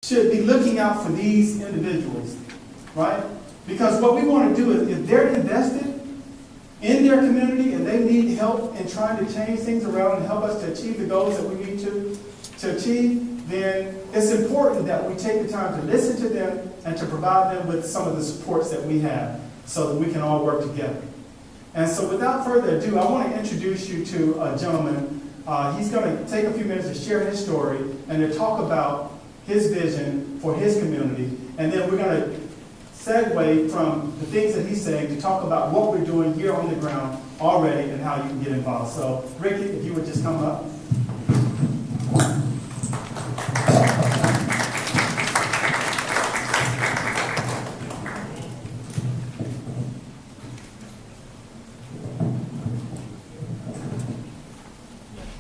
should be looking out for these individuals, right? Because what we want to do is, if they're invested in their community and they need help in trying to change things around and help us to achieve the goals that we need to achieve, then it's important that we take the time to listen to them and to provide them with some of the supports that we have so that we can all work together. And so without further ado, I want to introduce you to a gentleman. He's going to take a few minutes to share his story and to talk about his vision for his community. And then we're going to segue from the things that he's saying to talk about what we're doing here on the ground already and how you can get involved. So, Ricky, if you would just come up.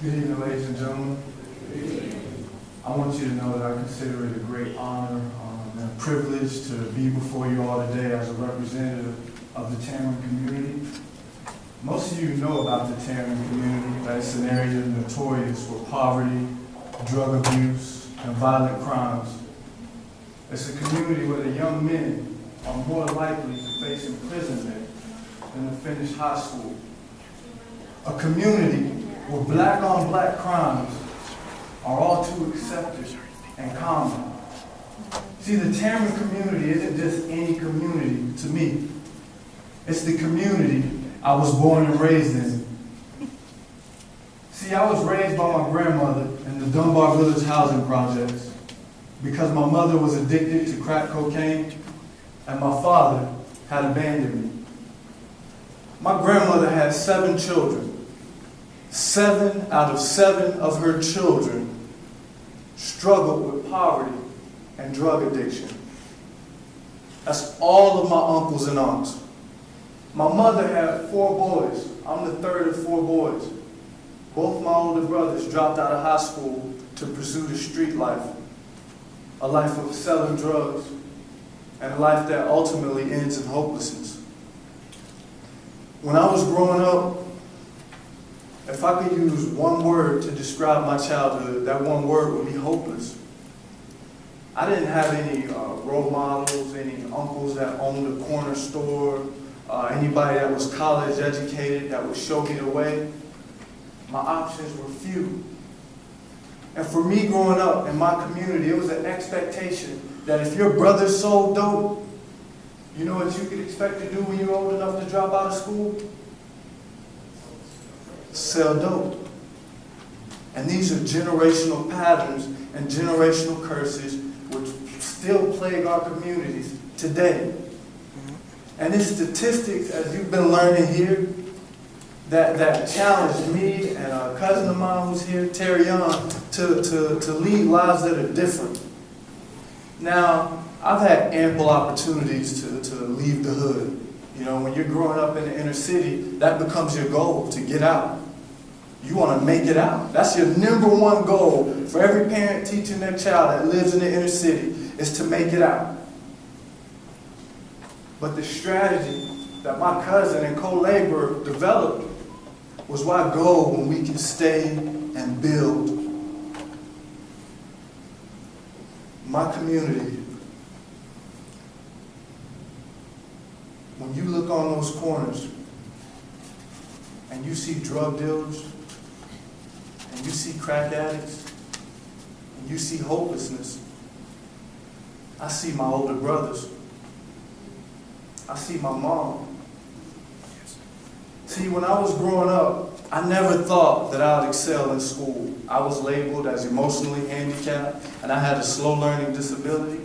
Good evening, ladies and gentlemen. I want you to know that I consider it a great honor and a privilege to be before you all today as a representative of the Tamron community. Most of you know about the Tamron community, that it's an area notorious for poverty, drug abuse, and violent crimes. It's a community where the young men are more likely to face imprisonment than to finish high school. A community where black-on-black crimes are all too accepted and common. See, the Tamron community isn't just any community to me. It's the community I was born and raised in. See, I was raised by my grandmother in the Dunbar Village housing projects because my mother was addicted to crack cocaine and my father had abandoned me. My grandmother had 7 children. 7 out of 7 of her children struggled with poverty and drug addiction. That's all of my uncles and aunts. My mother had 4 boys. I'm the third of 4 boys. Both my older brothers dropped out of high school to pursue the street life, a life of selling drugs, and a life that ultimately ends in hopelessness. When I was growing up, if I could use one word to describe my childhood, that one word would be hopeless. I didn't have any role models, any uncles that owned a corner store, anybody that was college educated that would show me the way. My options were few. And for me growing up in my community, it was an expectation that if your brother sold dope, you know what you could expect to do when you're old enough to drop out of school? Sell dope. And these are generational patterns and generational curses which still plague our communities today. And it's statistics, as you've been learning here, that challenged me and a cousin of mine who's here, Terry Young, to lead lives that are different. Now, I've had ample opportunities to leave the hood. You know, when you're growing up in the inner city, that becomes your goal, to get out. You want to make it out. That's your #1 goal for every parent teaching their child that lives in the inner city, is to make it out. But the strategy that my cousin and co-laborer developed was why go when we can stay and build. My community, when you look on those corners and you see drug dealers, and you see crack addicts, and you see hopelessness, I see my older brothers. I see my mom. See, when I was growing up, I never thought that I would excel in school. I was labeled as emotionally handicapped, and I had a slow learning disability.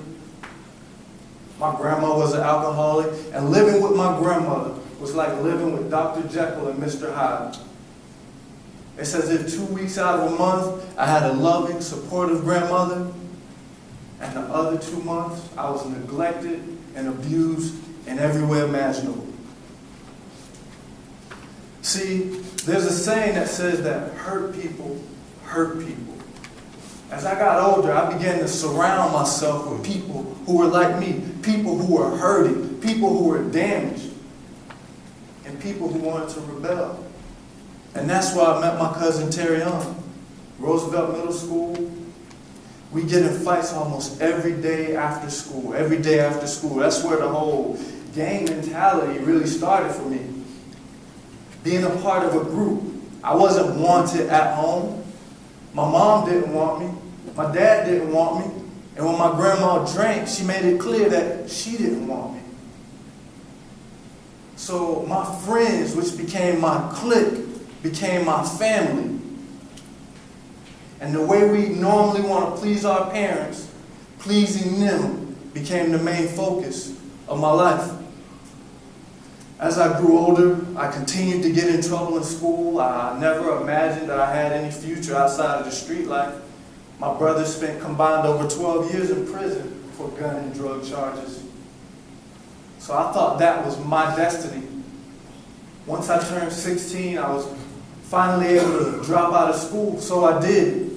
My grandma was an alcoholic, and living with my grandmother was like living with Dr. Jekyll and Mr. Hyde. It's as if 2 weeks out of a month, I had a loving, supportive grandmother, and the other 2 months, I was neglected and abused in every way imaginable. See, there's a saying that says that hurt people hurt people. As I got older, I began to surround myself with people who were like me, people who were hurting, people who were damaged, and people who wanted to rebel. And that's why I met my cousin Terry Young. Roosevelt Middle School, We get in fights almost every day after school, every day after school. That's where the whole gang mentality really started for me. Being a part of a group. I wasn't wanted at home. My mom didn't want me. My dad didn't want me. And when my grandma drank, she made it clear that she didn't want me. So my friends, which became my clique, became my family. And the way we normally want to please our parents, pleasing them became the main focus of my life. As I grew older, I continued to get in trouble in school. I never imagined that I had any future outside of the street life. My brother spent combined over 12 years in prison for gun and drug charges. So I thought that was my destiny. Once I turned 16, I was finally able to drop out of school, so I did.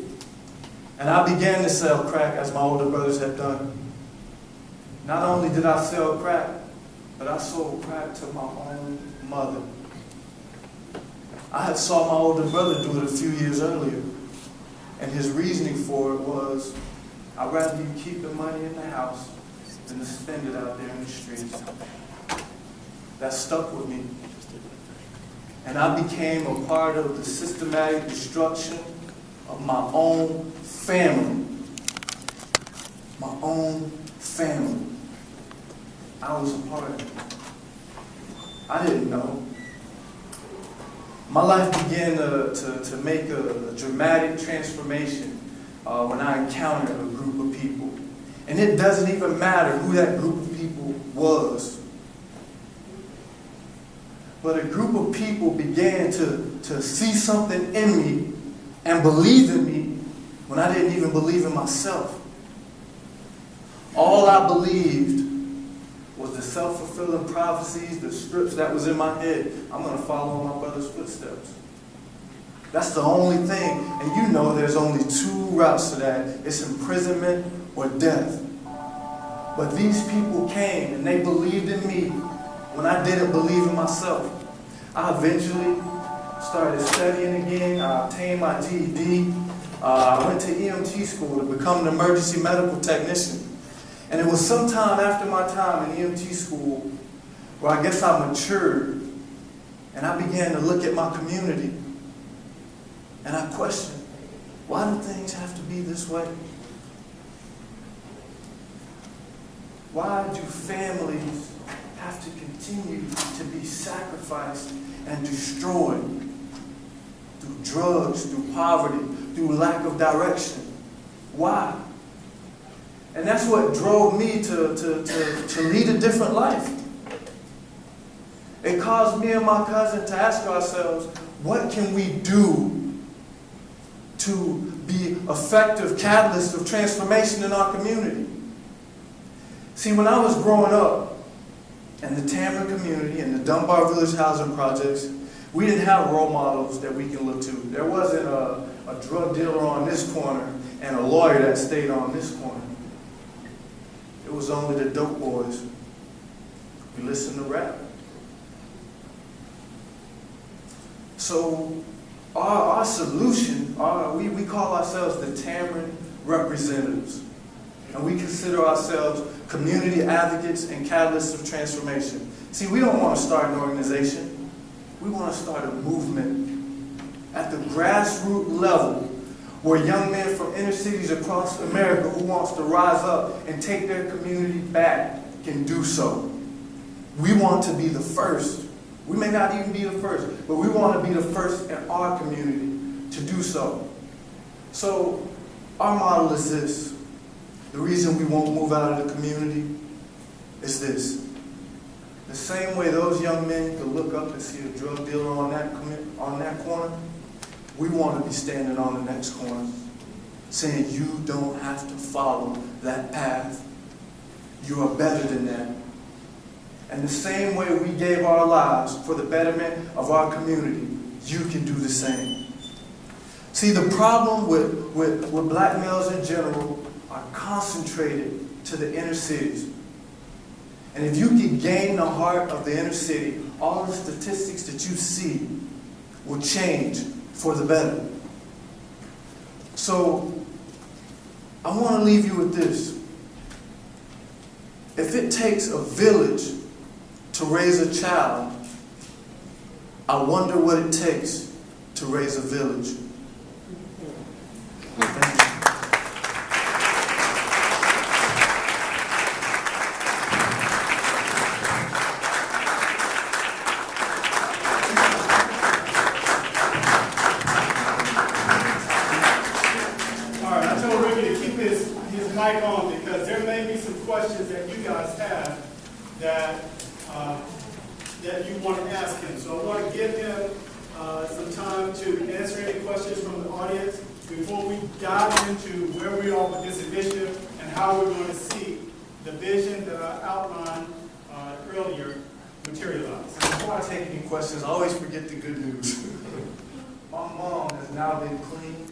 And I began to sell crack as my older brothers had done. Not only did I sell crack, but I sold crack to my own mother. I had saw my older brother do it a few years earlier. And his reasoning for it was, I'd rather you keep the money in the house than to spend it out there in the streets. That stuck with me. And I became a part of the systematic destruction of my own family. My own family. I was a part of it. I didn't know. My life began to make a dramatic transformation when I encountered a group of people. And it doesn't even matter who that group of people was. But a group of people began to see something in me and believe in me when I didn't even believe in myself. All I believed was the self-fulfilling prophecies, the scripts that was in my head. I'm going to follow in my brother's footsteps. That's the only thing. And you know there's only two routes to that. It's imprisonment or death. But these people came and they believed in me when I didn't believe in myself. I eventually started studying again. I obtained my GED. I went to EMT school to become an emergency medical technician. And it was sometime after my time in EMT school where I guess I matured and I began to look at my community and I questioned, why do things have to be this way? Why do families have to continue to be sacrificed and destroyed through drugs, through poverty, through lack of direction? Why? And that's what drove me to lead a different life. It caused me and my cousin to ask ourselves, what can we do to be effective catalysts of transformation in our community? See, when I was growing up in the Tamron community, in the Dunbar Village housing projects, we didn't have role models that we can look to. There wasn't a drug dealer on this corner and a lawyer that stayed on this corner. It was only the dope boys. We listened to rap. So our solution, we call ourselves the Tamron representatives. And we consider ourselves community advocates and catalysts of transformation. See, we don't want to start an organization. We want to start a movement at the grassroots level where young men from inner cities across America who wants to rise up and take their community back can do so. We want to be the first. We may not even be the first, but we want to be the first in our community to do so. So our model is this. The reason we won't move out of the community is this. The same way those young men could look up and see a drug dealer on that corner, we want to be standing on the next corner saying you don't have to follow that path. You are better than that. And the same way we gave our lives for the betterment of our community, you can do the same. See, the problem with black males in general are concentrated to the inner cities. And if you can gain the heart of the inner city, all the statistics that you see will change for the better. So I want to leave you with this. If it takes a village to raise a child, I wonder what it takes to raise a village. Thank you. Mic on, because there may be some questions that you guys have that you want to ask him. So I want to give him some time to answer any questions from the audience before we dive into where we are with this initiative and how we're going to see the vision that I outlined earlier materialize. Before I take any questions, I always forget the good news. My mom has now been clean